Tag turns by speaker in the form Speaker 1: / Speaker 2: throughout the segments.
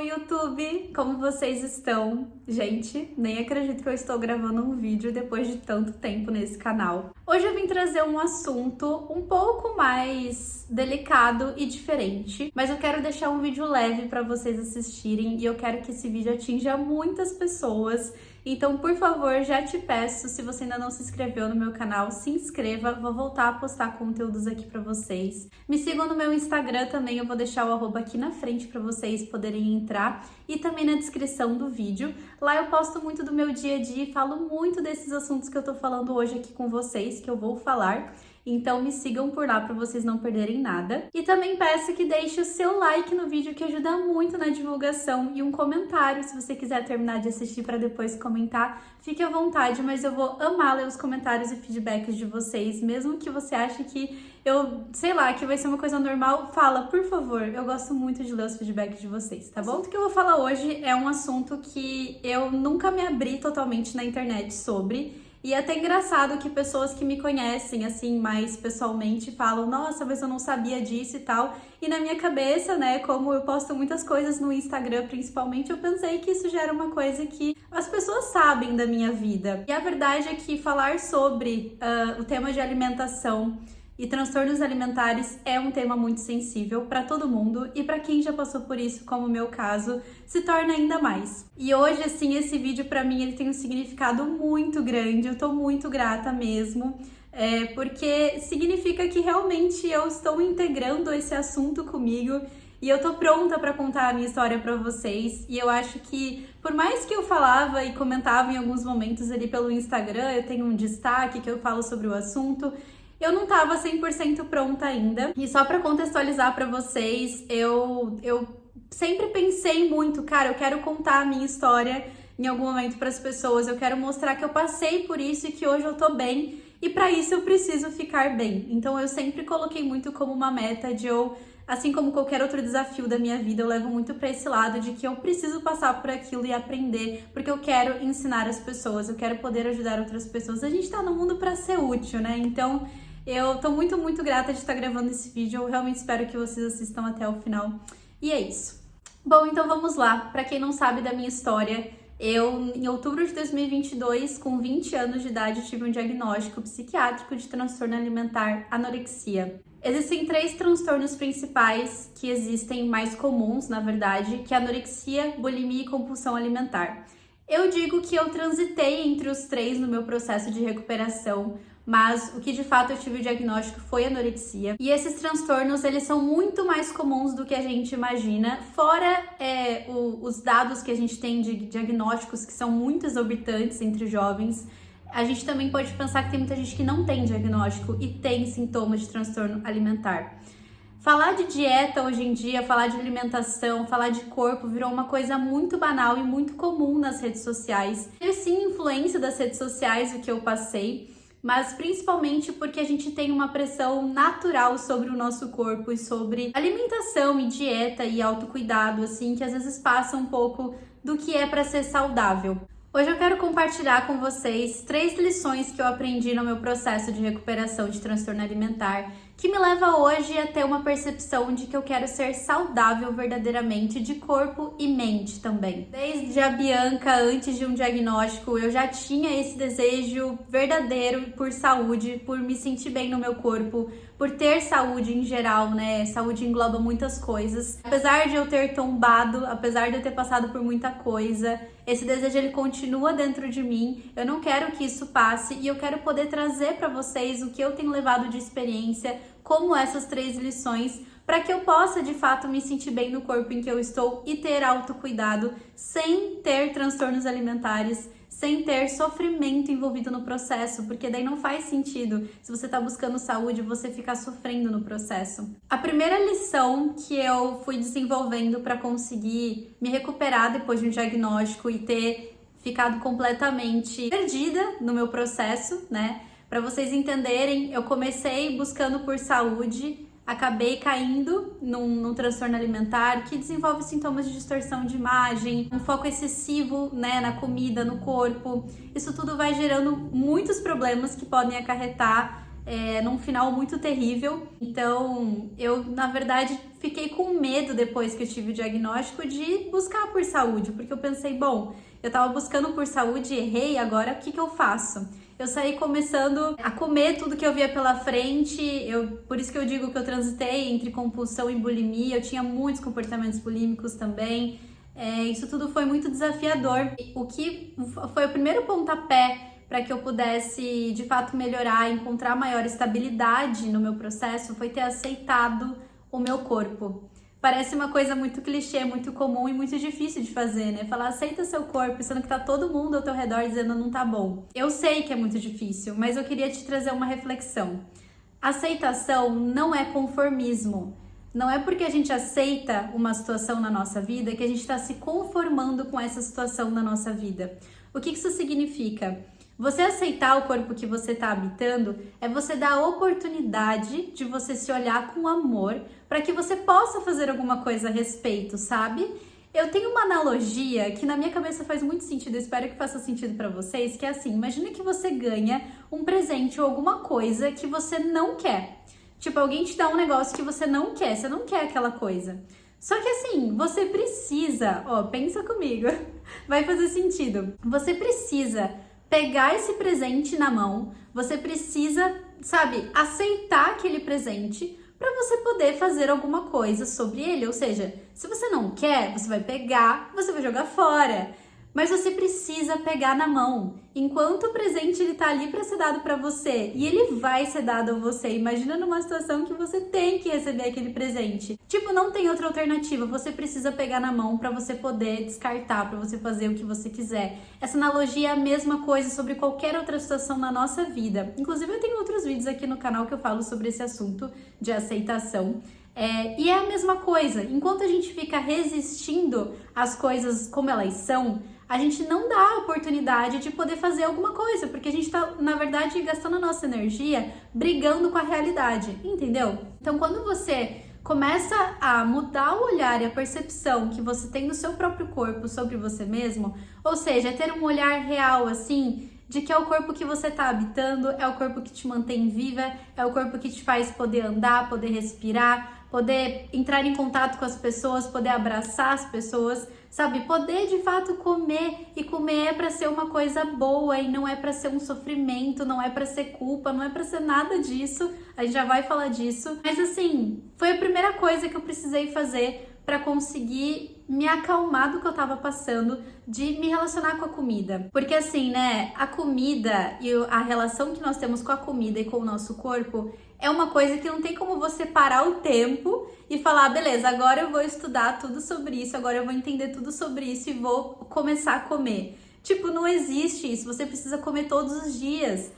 Speaker 1: YouTube! Como vocês estão? Gente, nem acredito que eu estou gravando um vídeo depois de tanto tempo nesse canal. Hoje eu vim trazer um assunto um pouco mais delicado e diferente, mas eu quero deixar um vídeo leve para vocês assistirem e eu quero que esse vídeo atinja muitas pessoas. Então, por favor, já te peço, se você ainda não se inscreveu no meu canal, se inscreva, vou voltar a postar conteúdos aqui pra vocês. Me sigam no meu Instagram também, eu vou deixar o arroba aqui na frente pra vocês poderem entrar e também na descrição do vídeo. Lá eu posto muito do meu dia a dia e falo muito desses assuntos que eu tô falando hoje aqui com vocês, que eu vou falar. Então me sigam por lá para vocês não perderem nada. E também peço que deixe o seu like no vídeo, que ajuda muito na divulgação, e um comentário, se você quiser terminar de assistir para depois comentar, fique à vontade, mas eu vou amar ler os comentários e feedbacks de vocês, mesmo que você ache que sei lá, que vai ser uma coisa normal, fala, por favor. Eu gosto muito de ler os feedbacks de vocês, tá bom? O assunto que eu vou falar hoje é um assunto que eu nunca me abri totalmente na internet sobre. E é até engraçado que pessoas que me conhecem, assim, mais pessoalmente, falam, nossa, mas eu não sabia disso e tal. E na minha cabeça, né, como eu posto muitas coisas no Instagram, principalmente, eu pensei que isso já era uma coisa que as pessoas sabem da minha vida. E a verdade é que falar sobre o tema de alimentação e transtornos alimentares é um tema muito sensível para todo mundo e para quem já passou por isso, como o meu caso, se torna ainda mais. E hoje, assim, esse vídeo para mim ele tem um significado muito grande, eu tô muito grata mesmo, porque significa que realmente eu estou integrando esse assunto comigo e eu tô pronta para contar a minha história para vocês. E eu acho que, por mais que eu falava e comentava em alguns momentos ali pelo Instagram, eu tenho um destaque que eu falo sobre o assunto, eu não tava 100% pronta ainda. E só pra contextualizar pra vocês, eu sempre pensei muito, cara, eu quero contar a minha história em algum momento pras pessoas, eu quero mostrar que eu passei por isso e que hoje eu tô bem, e pra isso eu preciso ficar bem. Então eu sempre coloquei muito como uma meta de assim como qualquer outro desafio da minha vida, eu levo muito pra esse lado de que eu preciso passar por aquilo e aprender, porque eu quero ensinar as pessoas, eu quero poder ajudar outras pessoas. A gente tá no mundo pra ser útil, né? Então eu tô muito, muito grata de estar gravando esse vídeo, eu realmente espero que vocês assistam até o final. E é isso. Bom, então vamos lá. Pra quem não sabe da minha história, eu, em outubro de 2022, com 20 anos de idade, tive um diagnóstico psiquiátrico de transtorno alimentar anorexia. Existem 3 transtornos principais que existem, mais comuns, na verdade, que é anorexia, bulimia e compulsão alimentar. Eu digo que eu transitei entre os 3 no meu processo de recuperação, mas o que de fato eu tive o diagnóstico foi anorexia. E esses transtornos, eles são muito mais comuns do que a gente imagina, fora os dados que a gente tem de diagnósticos que são muito exorbitantes entre jovens. A gente também pode pensar que tem muita gente que não tem diagnóstico e tem sintomas de transtorno alimentar. Falar de dieta hoje em dia, falar de alimentação, falar de corpo virou uma coisa muito banal e muito comum nas redes sociais. Teve sim influência das redes sociais o que eu passei, mas principalmente porque a gente tem uma pressão natural sobre o nosso corpo e sobre alimentação e dieta e autocuidado, assim, que às vezes passa um pouco do que é para ser saudável. Hoje eu quero compartilhar com vocês 3 lições que eu aprendi no meu processo de recuperação de transtorno alimentar, que me leva hoje a ter uma percepção de que eu quero ser saudável verdadeiramente, de corpo e mente também. Desde a Bianca, antes de um diagnóstico, eu já tinha esse desejo verdadeiro por saúde, por me sentir bem no meu corpo, por ter saúde em geral, né? Saúde engloba muitas coisas. Apesar de eu ter tombado, apesar de eu ter passado por muita coisa, esse desejo ele continua dentro de mim. Eu não quero que isso passe e eu quero poder trazer para vocês o que eu tenho levado de experiência, como essas 3 lições, para que eu possa de fato me sentir bem no corpo em que eu estou e ter autocuidado sem ter transtornos alimentares, sem ter sofrimento envolvido no processo, porque daí não faz sentido, se você tá buscando saúde, você ficar sofrendo no processo. A primeira lição que eu fui desenvolvendo para conseguir me recuperar depois de um diagnóstico e ter ficado completamente perdida no meu processo, né? Para vocês entenderem, eu comecei buscando por saúde, acabei caindo num transtorno alimentar que desenvolve sintomas de distorção de imagem, um foco excessivo, né, na comida, no corpo. Isso tudo vai gerando muitos problemas que podem acarretar num final muito terrível. Então, eu, na verdade, fiquei com medo depois que eu tive o diagnóstico de buscar por saúde, porque eu pensei, bom, eu tava buscando por saúde e errei, agora o que que eu faço? Eu saí começando a comer tudo que eu via pela frente, por isso que eu digo que eu transitei entre compulsão e bulimia, eu tinha muitos comportamentos bulímicos também, isso tudo foi muito desafiador. O que foi o primeiro pontapé para que eu pudesse, de fato, melhorar, encontrar maior estabilidade no meu processo, foi ter aceitado o meu corpo. Parece uma coisa muito clichê, muito comum e muito difícil de fazer, né? Falar aceita seu corpo, sendo que tá todo mundo ao teu redor dizendo não tá bom. Eu sei que é muito difícil, mas eu queria te trazer uma reflexão. Aceitação não é conformismo. Não é porque a gente aceita uma situação na nossa vida que a gente está se conformando com essa situação na nossa vida. O que isso significa? Você aceitar o corpo que você está habitando é você dar a oportunidade de você se olhar com amor para que você possa fazer alguma coisa a respeito, sabe? Eu tenho uma analogia que na minha cabeça faz muito sentido, eu espero que faça sentido para vocês, que é assim, imagina que você ganha um presente ou alguma coisa que você não quer. Tipo, alguém te dá um negócio que você não quer aquela coisa. Só que assim, você precisa, pensa comigo, vai fazer sentido. Você precisa pegar esse presente na mão, você precisa, sabe, aceitar aquele presente para você poder fazer alguma coisa sobre ele. Ou seja, se você não quer, você vai pegar, você vai jogar fora. Mas você precisa pegar na mão. Enquanto o presente ele tá ali para ser dado para você e ele vai ser dado a você. Imagina numa situação que você tem que receber aquele presente. Tipo, não tem outra alternativa. Você precisa pegar na mão para você poder descartar, para você fazer o que você quiser. Essa analogia é a mesma coisa sobre qualquer outra situação na nossa vida. Inclusive, eu tenho outros vídeos aqui no canal que eu falo sobre esse assunto de aceitação. E é a mesma coisa. Enquanto a gente fica resistindo às coisas como elas são, a gente não dá a oportunidade de poder fazer alguma coisa, porque a gente tá, na verdade, gastando a nossa energia brigando com a realidade, entendeu? Então, quando você começa a mudar o olhar e a percepção que você tem no seu próprio corpo sobre você mesmo, ou seja, ter um olhar real, assim, de que é o corpo que você está habitando, é o corpo que te mantém viva, é o corpo que te faz poder andar, poder respirar, poder entrar em contato com as pessoas, poder abraçar as pessoas, sabe? Poder de fato comer, e comer é para ser uma coisa boa e não é para ser um sofrimento, não é para ser culpa, não é para ser nada disso. A gente já vai falar disso. Mas assim, foi a primeira coisa que eu precisei fazer para conseguir me acalmar do que eu tava passando, de me relacionar com a comida. Porque assim, né, a comida e a relação que nós temos com a comida e com o nosso corpo é uma coisa que não tem como você parar o tempo e falar, beleza, agora eu vou estudar tudo sobre isso, agora eu vou entender tudo sobre isso e vou começar a comer. Tipo, não existe isso, você precisa comer todos os dias.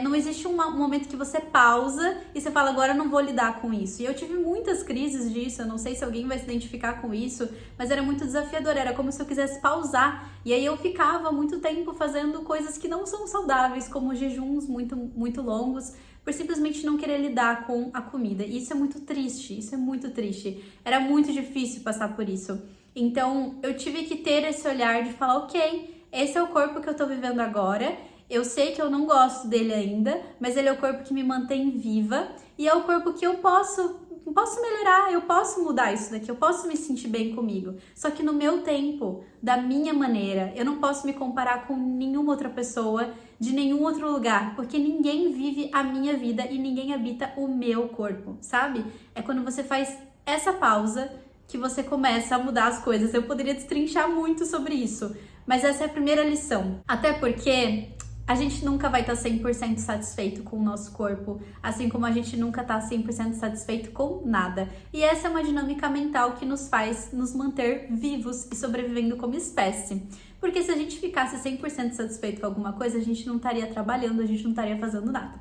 Speaker 1: Não existe um momento que você pausa e você fala, agora eu não vou lidar com isso. E eu tive muitas crises disso, eu não sei se alguém vai se identificar com isso, mas era muito desafiador, era como se eu quisesse pausar. E aí eu ficava muito tempo fazendo coisas que não são saudáveis, como jejuns muito, muito longos, por simplesmente não querer lidar com a comida. E isso é muito triste, isso é muito triste. Era muito difícil passar por isso. Então eu tive que ter esse olhar de falar, ok, esse é o corpo que eu tô vivendo agora. Eu sei que eu não gosto dele ainda, mas ele é o corpo que me mantém viva e é o corpo que eu posso melhorar, eu posso mudar isso daqui, eu posso me sentir bem comigo. Só que no meu tempo, da minha maneira, eu não posso me comparar com nenhuma outra pessoa, de nenhum outro lugar, porque ninguém vive a minha vida e ninguém habita o meu corpo, sabe? É quando você faz essa pausa que você começa a mudar as coisas. Eu poderia destrinchar muito sobre isso, mas essa é a primeira lição. Até porque a gente nunca vai estar 100% satisfeito com o nosso corpo, assim como a gente nunca está 100% satisfeito com nada. E essa é uma dinâmica mental que nos faz nos manter vivos e sobrevivendo como espécie. Porque se a gente ficasse 100% satisfeito com alguma coisa, a gente não estaria trabalhando, a gente não estaria fazendo nada.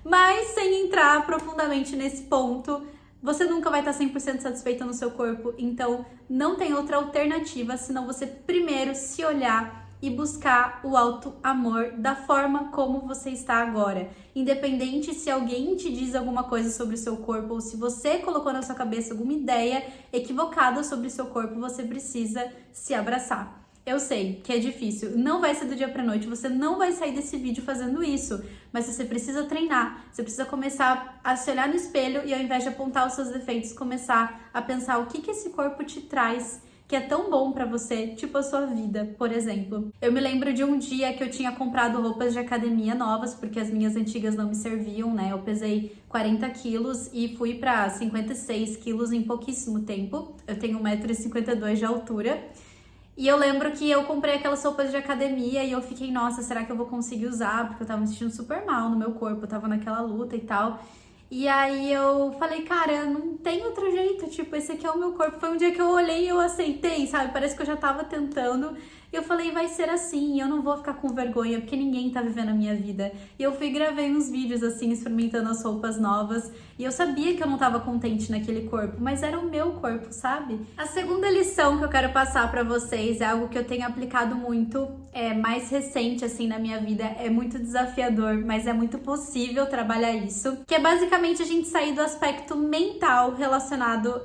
Speaker 1: Mas sem entrar profundamente nesse ponto, você nunca vai estar 100% satisfeita no seu corpo, então não tem outra alternativa senão você primeiro se olhar e buscar o auto-amor da forma como você está agora. Independente se alguém te diz alguma coisa sobre o seu corpo ou se você colocou na sua cabeça alguma ideia equivocada sobre o seu corpo, você precisa se abraçar. Eu sei que é difícil, não vai ser do dia pra noite, você não vai sair desse vídeo fazendo isso, mas você precisa treinar, você precisa começar a se olhar no espelho e ao invés de apontar os seus defeitos, começar a pensar o que esse corpo te traz, que é tão bom pra você, tipo a sua vida, por exemplo. Eu me lembro de um dia que eu tinha comprado roupas de academia novas, porque as minhas antigas não me serviam, né? Eu pesei 40 quilos e fui pra 56 quilos em pouquíssimo tempo. Eu tenho 1,52 m de altura. E eu lembro que eu comprei aquelas roupas de academia e eu fiquei, nossa, será que eu vou conseguir usar? Porque eu tava me sentindo super mal no meu corpo, eu tava naquela luta e tal. E aí eu falei, cara, não tem outro jeito, tipo, esse aqui é o meu corpo. Foi um dia que eu olhei e eu aceitei, sabe? Parece que eu já tava tentando. E eu falei, vai ser assim, eu não vou ficar com vergonha, porque ninguém tá vivendo a minha vida. E eu fui e gravei uns vídeos, assim, experimentando as roupas novas. E eu sabia que eu não tava contente naquele corpo, mas era o meu corpo, sabe? A segunda lição que eu quero passar pra vocês é algo que eu tenho aplicado muito, mais recente, assim, na minha vida. É muito desafiador, mas é muito possível trabalhar isso. Que é basicamente a gente sair do aspecto mental relacionado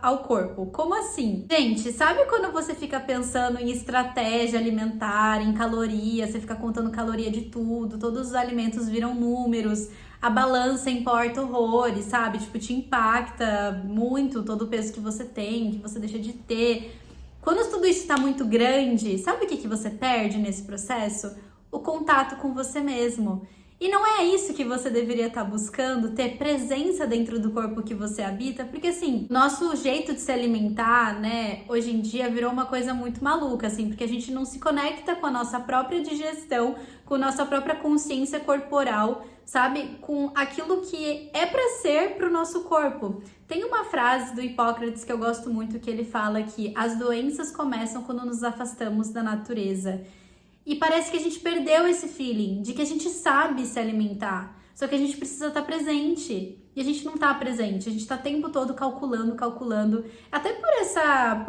Speaker 1: ao corpo. Como assim? Gente, sabe quando você fica pensando em estratégia alimentar, em calorias, você fica contando caloria de tudo, todos os alimentos viram números, a balança importa horrores, sabe? Tipo, te impacta muito todo o peso que você tem, que você deixa de ter. Quando tudo isso está muito grande, sabe o que você perde nesse processo? O contato com você mesmo. E não é isso que você deveria estar buscando, ter presença dentro do corpo que você habita, porque assim, nosso jeito de se alimentar, né, hoje em dia virou uma coisa muito maluca, assim, porque a gente não se conecta com a nossa própria digestão, com a nossa própria consciência corporal, sabe, com aquilo que é para ser pro nosso corpo. Tem uma frase do Hipócrates que eu gosto muito, que ele fala que as doenças começam quando nos afastamos da natureza. E parece que a gente perdeu esse feeling de que a gente sabe se alimentar, só que a gente precisa estar presente. E a gente não está presente, a gente está o tempo todo calculando. Até por essa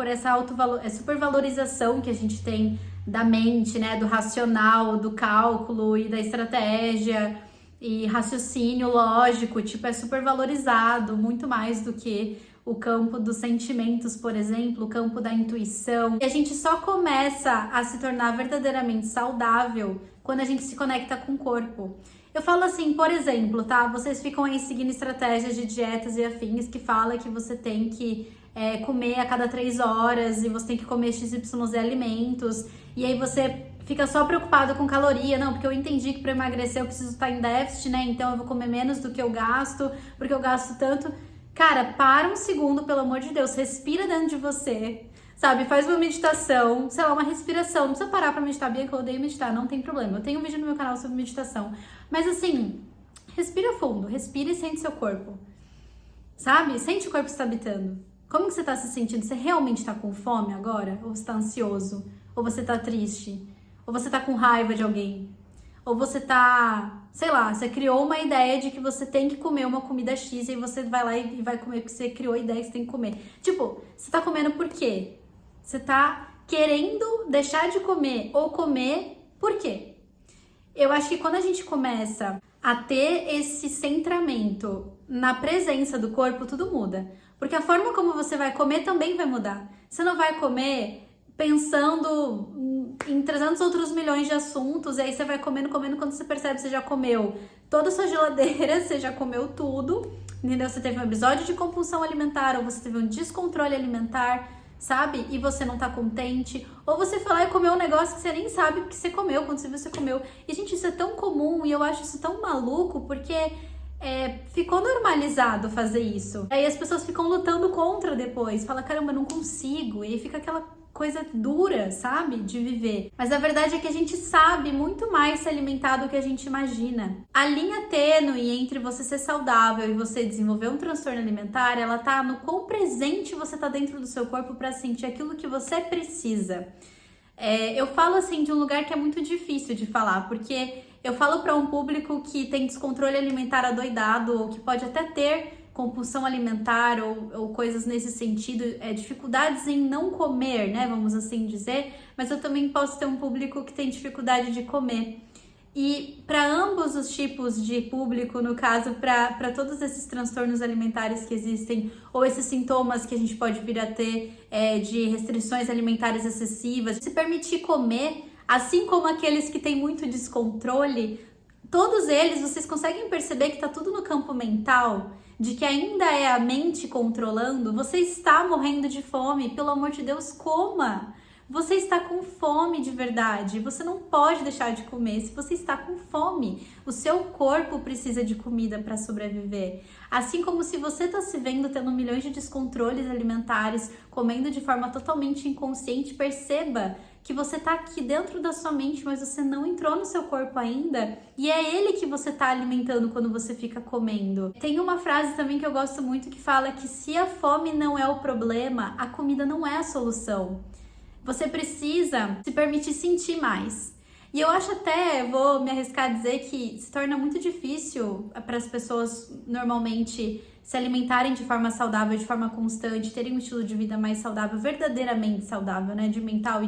Speaker 1: supervalorização que a gente tem da mente, né, do racional, do cálculo e da estratégia e raciocínio lógico, tipo, é supervalorizado muito mais do que o campo dos sentimentos, por exemplo, o campo da intuição. E a gente só começa a se tornar verdadeiramente saudável quando a gente se conecta com o corpo. Eu falo assim, por exemplo, tá? Vocês ficam aí seguindo estratégias de dietas e afins que fala que você tem que comer a cada 3 horas e você tem que comer XYZ alimentos. E aí você fica só preocupado com caloria. Não, porque eu entendi que para emagrecer eu preciso estar em déficit, né? Então eu vou comer menos do que eu gasto, porque eu gasto tanto. Cara, para um segundo, pelo amor de Deus, respira dentro de você, sabe? Faz uma meditação, sei lá, uma respiração. Não precisa parar pra meditar, Bianca, eu odeio meditar, não tem problema. Eu tenho um vídeo no meu canal sobre meditação. Mas assim, respira fundo, respira e sente seu corpo, sabe? Sente o corpo que você tá habitando. Como que você tá se sentindo? Você realmente tá com fome agora? Ou você tá ansioso? Ou você tá triste? Ou você tá com raiva de alguém? Ou você tá, sei lá, você criou uma ideia de que você tem que comer uma comida X e aí você vai lá e vai comer porque você criou a ideia que você tem que comer. Tipo, você tá comendo por quê? Você tá querendo deixar de comer ou comer por quê? Eu acho que quando a gente começa a ter esse centramento na presença do corpo, tudo muda. Porque a forma como você vai comer também vai mudar. Você não vai comer pensando em 300 outros milhões de assuntos, e aí você vai comendo, quando você percebe, você já comeu toda a sua geladeira, você já comeu tudo, entendeu? Você teve um episódio de compulsão alimentar, ou você teve um descontrole alimentar, sabe? E você não tá contente, ou você foi lá e comeu um negócio que você nem sabe o que você comeu, quando você viu, você comeu. E, gente, isso é tão comum, e eu acho isso tão maluco, porque ficou normalizado fazer isso. Aí as pessoas ficam lutando contra depois, fala, caramba, eu não consigo, e aí fica aquela coisa dura, sabe, de viver. Mas a verdade é que a gente sabe muito mais se alimentar do que a gente imagina. A linha tênue entre você ser saudável e você desenvolver um transtorno alimentar, ela tá no quão presente você tá dentro do seu corpo para sentir aquilo que você precisa. Eu falo assim de um lugar que é muito difícil de falar, porque eu falo para um público que tem descontrole alimentar adoidado, ou que pode até ter compulsão alimentar ou coisas nesse sentido, dificuldades em não comer, né, vamos assim dizer, mas eu também posso ter um público que tem dificuldade de comer. E para ambos os tipos de público, no caso, para todos esses transtornos alimentares que existem, ou esses sintomas que a gente pode vir a ter de restrições alimentares excessivas, se permitir comer, assim como aqueles que têm muito descontrole, todos eles, vocês conseguem perceber que está tudo no campo mental? De que ainda é a mente controlando? Você está morrendo de fome, pelo amor de Deus, coma! Você está com fome de verdade, você não pode deixar de comer se você está com fome. O seu corpo precisa de comida para sobreviver. Assim como se você está se vendo tendo milhões de descontroles alimentares, comendo de forma totalmente inconsciente, perceba que você está aqui dentro da sua mente, mas você não entrou no seu corpo ainda, e é ele que você está alimentando quando você fica comendo. Tem uma frase também que eu gosto muito que fala que se a fome não é o problema, a comida não é a solução. Você precisa se permitir sentir mais. E eu acho até, vou me arriscar a dizer que se torna muito difícil para as pessoas normalmente se alimentarem de forma saudável, de forma constante, terem um estilo de vida mais saudável, verdadeiramente saudável, né, de mental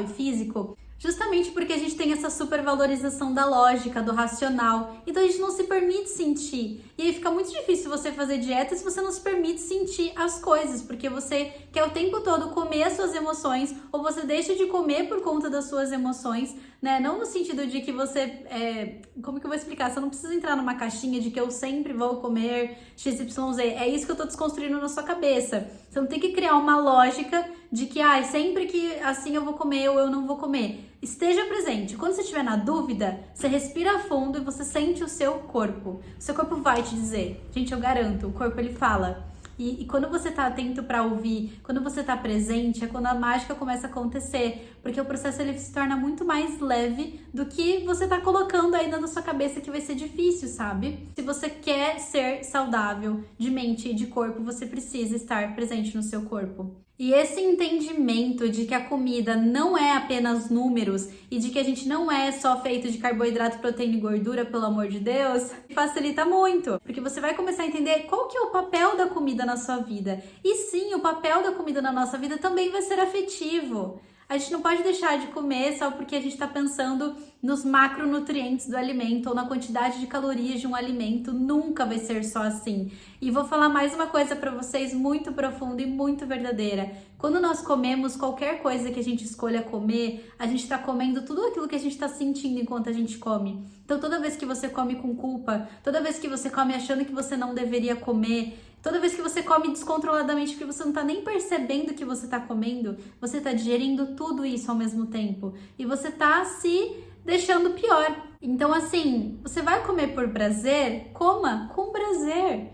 Speaker 1: e físico, justamente porque a gente tem essa supervalorização da lógica, do racional, então a gente não se permite sentir. E aí fica muito difícil você fazer dieta se você não se permite sentir as coisas, porque você quer o tempo todo comer as suas emoções, ou você deixa de comer por conta das suas emoções, né? Não no sentido de que você, como que eu vou explicar? Você não precisa entrar numa caixinha de que eu sempre vou comer XYZ, é isso que eu tô desconstruindo na sua cabeça. Você não tem que criar uma lógica de que, sempre que assim eu vou comer ou eu não vou comer. Esteja presente. Quando você estiver na dúvida, você respira fundo e você sente o seu corpo. O seu corpo vai te dizer. Gente, eu garanto, o corpo ele fala. E quando você tá atento para ouvir, quando você tá presente, é quando a mágica começa a acontecer. Porque o processo ele se torna muito mais leve do que você tá colocando ainda na sua cabeça que vai ser difícil, sabe? Se você quer ser saudável de mente e de corpo, você precisa estar presente no seu corpo. E esse entendimento de que a comida não é apenas números e de que a gente não é só feito de carboidrato, proteína e gordura, pelo amor de Deus, facilita muito. Porque você vai começar a entender qual que é o papel da comida na sua vida. E sim, o papel da comida na nossa vida também vai ser afetivo. A gente não pode deixar de comer só porque a gente está pensando nos macronutrientes do alimento ou na quantidade de calorias de um alimento. Nunca vai ser só assim. E vou falar mais uma coisa para vocês muito profunda e muito verdadeira. Quando nós comemos qualquer coisa que a gente escolha comer, a gente está comendo tudo aquilo que a gente está sentindo enquanto a gente come. Então toda vez que você come com culpa, toda vez que você come achando que você não deveria comer, toda vez que você come descontroladamente porque você não tá nem percebendo que você tá comendo, você tá digerindo tudo isso ao mesmo tempo. E você tá se deixando pior. Então assim, você vai comer por prazer? Coma com prazer.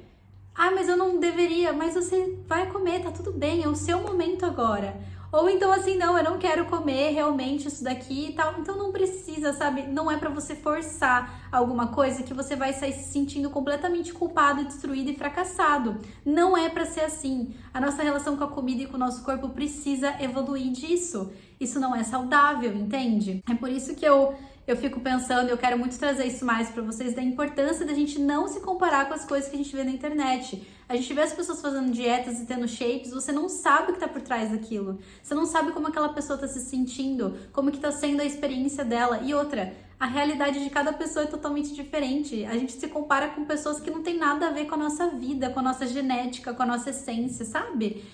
Speaker 1: Mas eu não deveria, mas você vai comer, tá tudo bem, é o seu momento agora. Ou então assim, não, eu não quero comer realmente isso daqui e tal. Então não precisa, sabe? Não é pra você forçar alguma coisa que você vai sair se sentindo completamente culpado, destruído e fracassado. Não é pra ser assim. A nossa relação com a comida e com o nosso corpo precisa evoluir disso. Isso não é saudável, entende? É por isso que eu fico pensando, eu quero muito trazer isso mais pra vocês, da importância da gente não se comparar com as coisas que a gente vê na internet. A gente vê as pessoas fazendo dietas e tendo shapes, você não sabe o que tá por trás daquilo. Você não sabe como aquela pessoa tá se sentindo, como que tá sendo a experiência dela. E outra, a realidade de cada pessoa é totalmente diferente. A gente se compara com pessoas que não tem nada a ver com a nossa vida, com a nossa genética, com a nossa essência, sabe?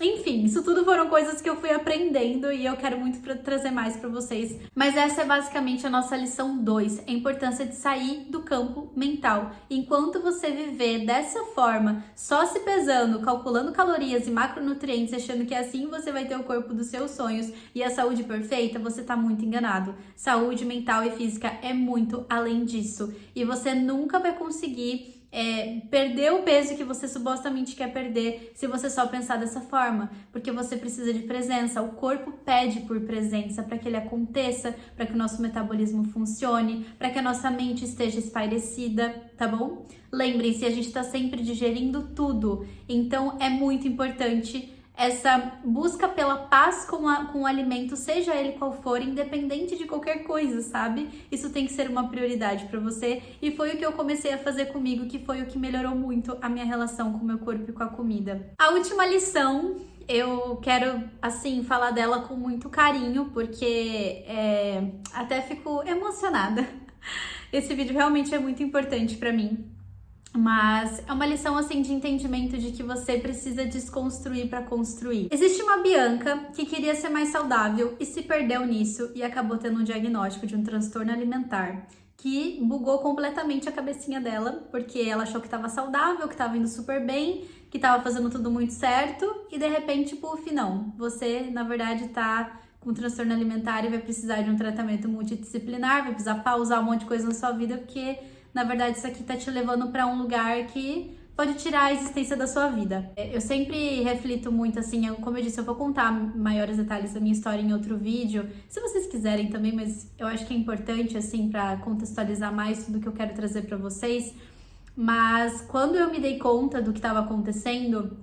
Speaker 1: Enfim, isso tudo foram coisas que eu fui aprendendo e eu quero muito trazer mais para vocês. Mas essa é basicamente a nossa lição 2, a importância de sair do campo mental. Enquanto você viver dessa forma, só se pesando, calculando calorias e macronutrientes, achando que assim você vai ter o corpo dos seus sonhos e a saúde perfeita, você tá muito enganado. Saúde mental e física é muito além disso. E você nunca vai conseguir perder o peso que você supostamente quer perder se você só pensar dessa forma, porque você precisa de presença, o corpo pede por presença para que ele aconteça, para que o nosso metabolismo funcione, para que a nossa mente esteja espairecida, tá bom? Lembrem-se, a gente está sempre digerindo tudo, então é muito importante essa busca pela paz com o alimento, seja ele qual for, independente de qualquer coisa, sabe? Isso tem que ser uma prioridade para você, e foi o que eu comecei a fazer comigo, que foi o que melhorou muito a minha relação com o meu corpo e com a comida. A última lição, eu quero, assim, falar dela com muito carinho, porque até fico emocionada. Esse vídeo realmente é muito importante para mim. Mas é uma lição, assim, de entendimento de que você precisa desconstruir para construir. Existe uma Bianca que queria ser mais saudável e se perdeu nisso e acabou tendo um diagnóstico de um transtorno alimentar que bugou completamente a cabecinha dela, porque ela achou que estava saudável, que estava indo super bem, que estava fazendo tudo muito certo e de repente, puf, não. Você, na verdade, tá com transtorno alimentar e vai precisar de um tratamento multidisciplinar, vai precisar pausar um monte de coisa na sua vida, porque na verdade isso aqui tá te levando para um lugar que pode tirar a existência da sua vida. Eu sempre reflito muito, assim, como eu disse, eu vou contar maiores detalhes da minha história em outro vídeo, se vocês quiserem também, mas eu acho que é importante, assim, para contextualizar mais tudo que eu quero trazer para vocês. Mas quando eu me dei conta do que estava acontecendo,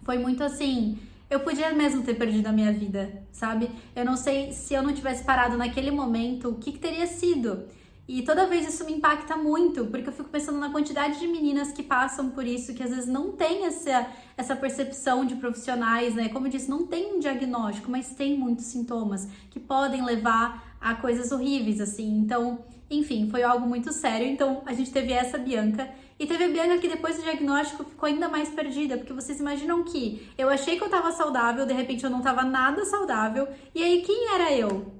Speaker 1: foi muito assim, eu podia mesmo ter perdido a minha vida, sabe? Eu não sei se eu não tivesse parado naquele momento, o que teria sido. E toda vez isso me impacta muito, porque eu fico pensando na quantidade de meninas que passam por isso, que às vezes não tem essa percepção de profissionais, né? Como eu disse, não tem um diagnóstico, mas tem muitos sintomas que podem levar a coisas horríveis, assim. Então, enfim, foi algo muito sério. Então, a gente teve essa Bianca. E teve a Bianca que depois do diagnóstico ficou ainda mais perdida, porque vocês imaginam que eu achei que eu tava saudável, de repente eu não tava nada saudável. E aí, quem era eu?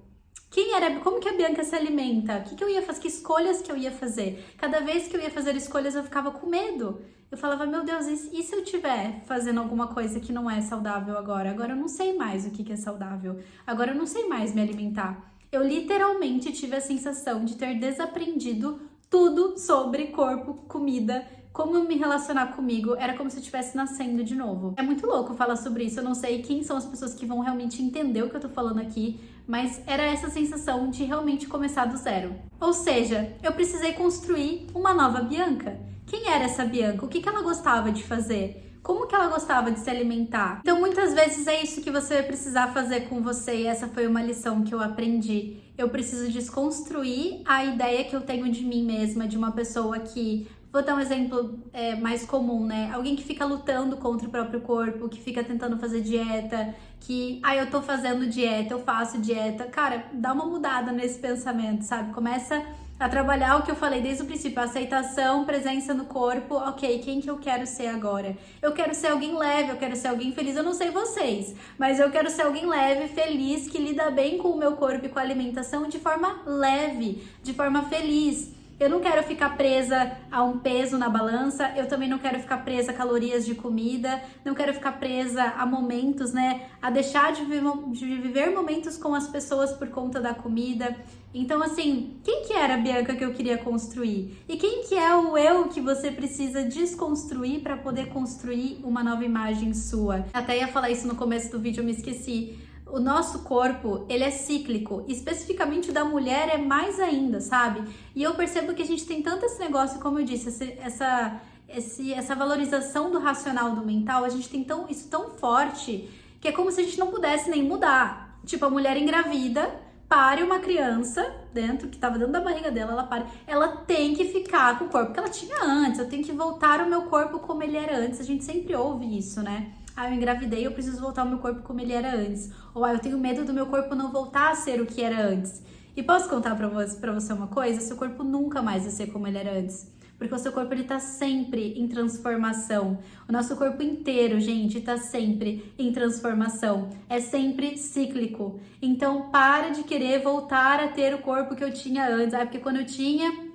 Speaker 1: Como que a Bianca se alimenta? O que eu ia fazer? Que escolhas que eu ia fazer? Cada vez que eu ia fazer escolhas, eu ficava com medo. Eu falava, meu Deus, e se eu estiver fazendo alguma coisa que não é saudável agora? Agora eu não sei mais o que é saudável. Agora eu não sei mais me alimentar. Eu literalmente tive a sensação de ter desaprendido tudo sobre corpo, comida, como me relacionar comigo. Era como se eu estivesse nascendo de novo. É muito louco falar sobre isso. Eu não sei quem são as pessoas que vão realmente entender o que eu tô falando aqui, mas era essa sensação de realmente começar do zero. Ou seja, eu precisei construir uma nova Bianca. Quem era essa Bianca? O que ela gostava de fazer? Como que ela gostava de se alimentar? Então, muitas vezes é isso que você vai precisar fazer com você, e essa foi uma lição que eu aprendi. Eu preciso desconstruir a ideia que eu tenho de mim mesma, de uma pessoa que... Vou dar um exemplo mais comum, né? Alguém que fica lutando contra o próprio corpo, que fica tentando fazer dieta, que, eu tô fazendo dieta, eu faço dieta. Cara, dá uma mudada nesse pensamento, sabe? Começa a trabalhar o que eu falei desde o princípio, aceitação, presença no corpo. Ok, quem que eu quero ser agora? Eu quero ser alguém leve, eu quero ser alguém feliz. Eu não sei vocês, mas eu quero ser alguém leve, feliz, que lida bem com o meu corpo e com a alimentação de forma leve, de forma feliz. Eu não quero ficar presa a um peso na balança, eu também não quero ficar presa a calorias de comida, não quero ficar presa a momentos, né? A deixar de viver momentos com as pessoas por conta da comida. Então, assim, quem que era a Bianca que eu queria construir? E quem que é o eu que você precisa desconstruir para poder construir uma nova imagem sua? Até ia falar isso no começo do vídeo, eu me esqueci. O nosso corpo, ele é cíclico, especificamente o da mulher é mais ainda, sabe? E eu percebo que a gente tem tanto esse negócio, como eu disse, essa valorização do racional, do mental, a gente tem isso tão forte, que é como se a gente não pudesse nem mudar. Tipo, a mulher engravida, pare uma criança que estava dentro da barriga dela, ela tem que ficar com o corpo que ela tinha antes, eu tenho que voltar o meu corpo como ele era antes, a gente sempre ouve isso, né? Eu engravidei, eu preciso voltar ao meu corpo como ele era antes. Ou eu tenho medo do meu corpo não voltar a ser o que era antes. E posso contar pra você uma coisa? Seu corpo nunca mais vai ser como ele era antes. Porque o seu corpo, ele tá sempre em transformação. O nosso corpo inteiro, gente, tá sempre em transformação. É sempre cíclico. Então, para de querer voltar a ter o corpo que eu tinha antes. Porque quando eu tinha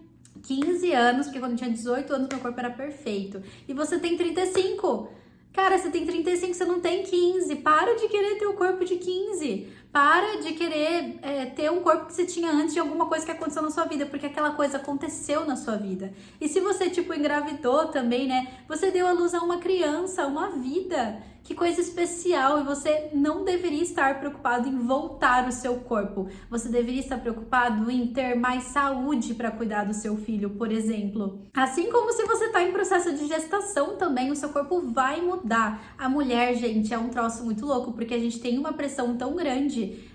Speaker 1: 15 anos, porque quando eu tinha 18 anos, meu corpo era perfeito. E você tem 35. Cara, você tem 35, você não tem 15. Para de querer ter o corpo de 15. Para de querer ter um corpo que você tinha antes de alguma coisa que aconteceu na sua vida, porque aquela coisa aconteceu na sua vida. E se você, engravidou também, né? Você deu à luz a uma criança, uma vida. Que coisa especial, e você não deveria estar preocupado em voltar o seu corpo. Você deveria estar preocupado em ter mais saúde para cuidar do seu filho, por exemplo. Assim como se você está em processo de gestação também, o seu corpo vai mudar. A mulher, gente, é um troço muito louco, porque a gente tem uma pressão tão grande,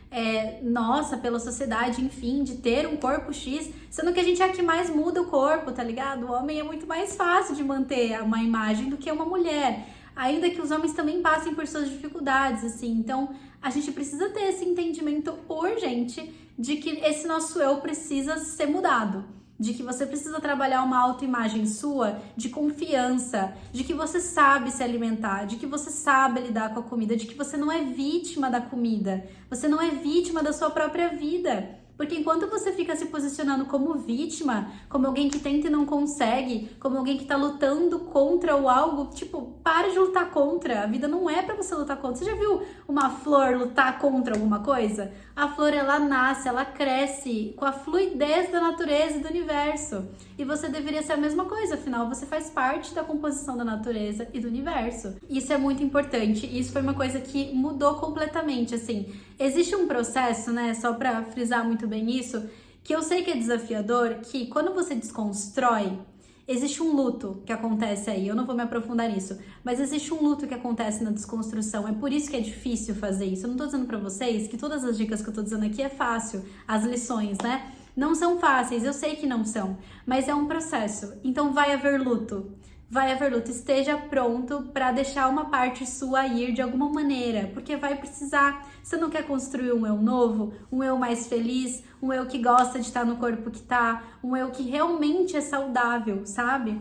Speaker 1: nossa, pela sociedade, enfim, de ter um corpo X, sendo que a gente é a que mais muda o corpo, tá ligado? O homem é muito mais fácil de manter uma imagem do que uma mulher, ainda que os homens também passem por suas dificuldades, assim. Então, a gente precisa ter esse entendimento urgente de que esse nosso eu precisa ser mudado, de que você precisa trabalhar uma autoimagem sua de confiança, de que você sabe se alimentar, de que você sabe lidar com a comida, de que você não é vítima da comida, você não é vítima da sua própria vida. Porque enquanto você fica se posicionando como vítima, como alguém que tenta e não consegue, como alguém que tá lutando contra ou algo, tipo, para de lutar contra. A vida não é pra você lutar contra. Você já viu uma flor lutar contra alguma coisa? A flor, ela nasce, ela cresce com a fluidez da natureza e do universo. E você deveria ser a mesma coisa, afinal, você faz parte da composição da natureza e do universo. Isso é muito importante, e isso foi uma coisa que mudou completamente, assim. Existe um processo, né, só pra frisar muito bem isso, que eu sei que é desafiador, que quando você desconstrói, existe um luto que acontece aí, eu não vou me aprofundar nisso, mas existe um luto que acontece na desconstrução, é por isso que é difícil fazer isso. Eu não tô dizendo pra vocês que todas as dicas que eu tô dizendo aqui é fácil, as lições, né? Não são fáceis, eu sei que não são, mas é um processo, então vai haver luto. Vai haver luta, esteja pronto para deixar uma parte sua ir de alguma maneira, porque vai precisar. Você não quer construir um eu novo, um eu mais feliz, um eu que gosta de estar no corpo que tá, um eu que realmente é saudável, sabe?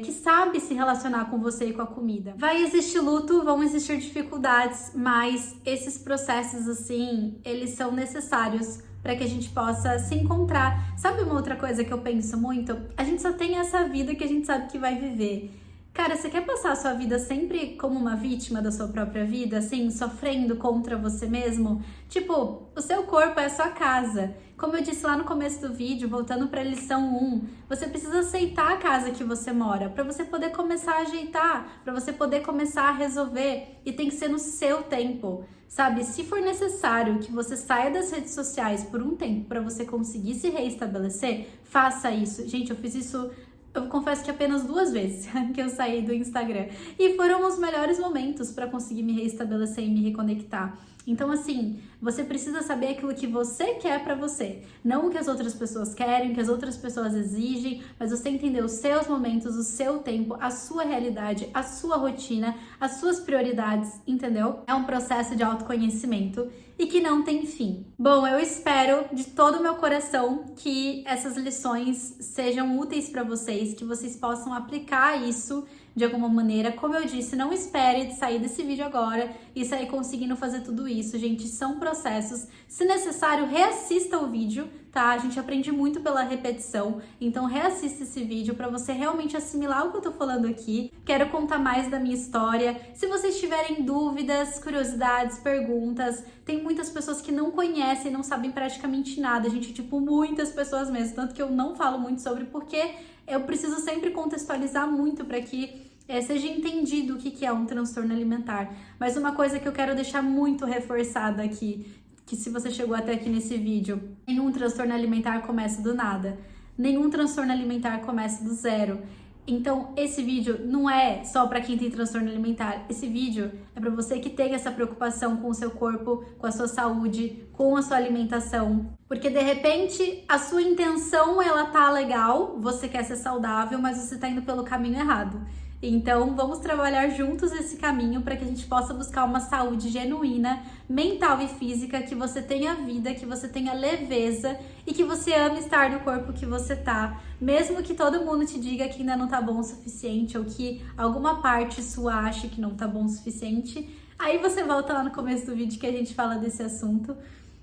Speaker 1: Que sabe se relacionar com você e com a comida. Vai existir luto, vão existir dificuldades, mas esses processos, assim, eles são necessários para que a gente possa se encontrar. Sabe uma outra coisa que eu penso muito? A gente só tem essa vida que a gente sabe que vai viver. Cara, você quer passar a sua vida sempre como uma vítima da sua própria vida, assim, sofrendo contra você mesmo? Tipo, o seu corpo é a sua casa. Como eu disse lá no começo do vídeo, voltando para a lição 1, você precisa aceitar a casa que você mora, para você poder começar a ajeitar, para você poder começar a resolver, e tem que ser no seu tempo. Sabe, se for necessário que você saia das redes sociais por um tempo para você conseguir se reestabelecer, faça isso. Gente, eu fiz isso, eu confesso que apenas 2 vezes que eu saí do Instagram. E foram os melhores momentos para conseguir me reestabelecer e me reconectar. Então, assim, você precisa saber aquilo que você quer pra você. Não o que as outras pessoas querem, o que as outras pessoas exigem, mas você entender os seus momentos, o seu tempo, a sua realidade, a sua rotina, as suas prioridades, entendeu? É um processo de autoconhecimento e que não tem fim. Bom, eu espero de todo o meu coração que essas lições sejam úteis pra vocês, que vocês possam aplicar isso de alguma maneira. Como eu disse, não espere de sair desse vídeo agora e sair conseguindo fazer tudo isso, gente. São processos. Se necessário, reassista o vídeo, tá? A gente aprende muito pela repetição, então reassista esse vídeo para você realmente assimilar o que eu tô falando aqui. Quero contar mais da minha história. Se vocês tiverem dúvidas, curiosidades, perguntas, tem muitas pessoas que não conhecem, não sabem praticamente nada, gente, tipo, muitas pessoas mesmo, tanto que eu não falo muito sobre, porque eu preciso sempre contextualizar muito para que seja entendido o que é um transtorno alimentar. Mas uma coisa que eu quero deixar muito reforçada aqui, que se você chegou até aqui nesse vídeo, nenhum transtorno alimentar começa do nada. Nenhum transtorno alimentar começa do zero. Então, esse vídeo não é só para quem tem transtorno alimentar. Esse vídeo é para você que tem essa preocupação com o seu corpo, com a sua saúde, com a sua alimentação. Porque, de repente, a sua intenção, ela tá legal, você quer ser saudável, mas você tá indo pelo caminho errado. Então, vamos trabalhar juntos esse caminho para que a gente possa buscar uma saúde genuína, mental e física, que você tenha vida, que você tenha leveza e que você ame estar no corpo que você tá, mesmo que todo mundo te diga que ainda não tá bom o suficiente ou que alguma parte sua ache que não tá bom o suficiente. Aí você volta lá no começo do vídeo que a gente fala desse assunto.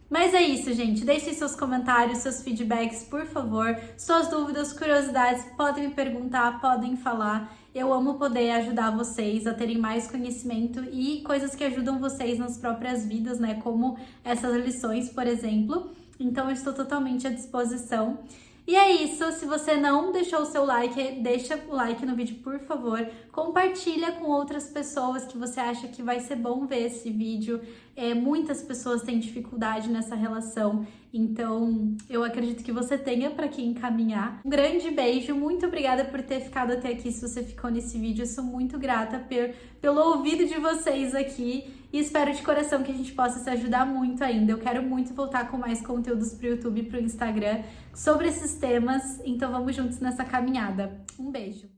Speaker 1: Mas é isso, gente. Deixem seus comentários, seus feedbacks, por favor. Suas dúvidas, curiosidades, podem me perguntar, podem falar. Eu amo poder ajudar vocês a terem mais conhecimento e coisas que ajudam vocês nas próprias vidas, né? Como essas lições, por exemplo. Então, eu estou totalmente à disposição. E é isso, se você não deixou o seu like, deixa o like no vídeo, por favor. Compartilha com outras pessoas que você acha que vai ser bom ver esse vídeo. Muitas pessoas têm dificuldade nessa relação, então eu acredito que você tenha para quem encaminhar. Um grande beijo, muito obrigada por ter ficado até aqui. Se você ficou nesse vídeo, eu sou muito grata pelo ouvido de vocês aqui. E espero de coração que a gente possa se ajudar muito ainda. Eu quero muito voltar com mais conteúdos pro YouTube e pro Instagram sobre esses temas. Então vamos juntos nessa caminhada. Um beijo!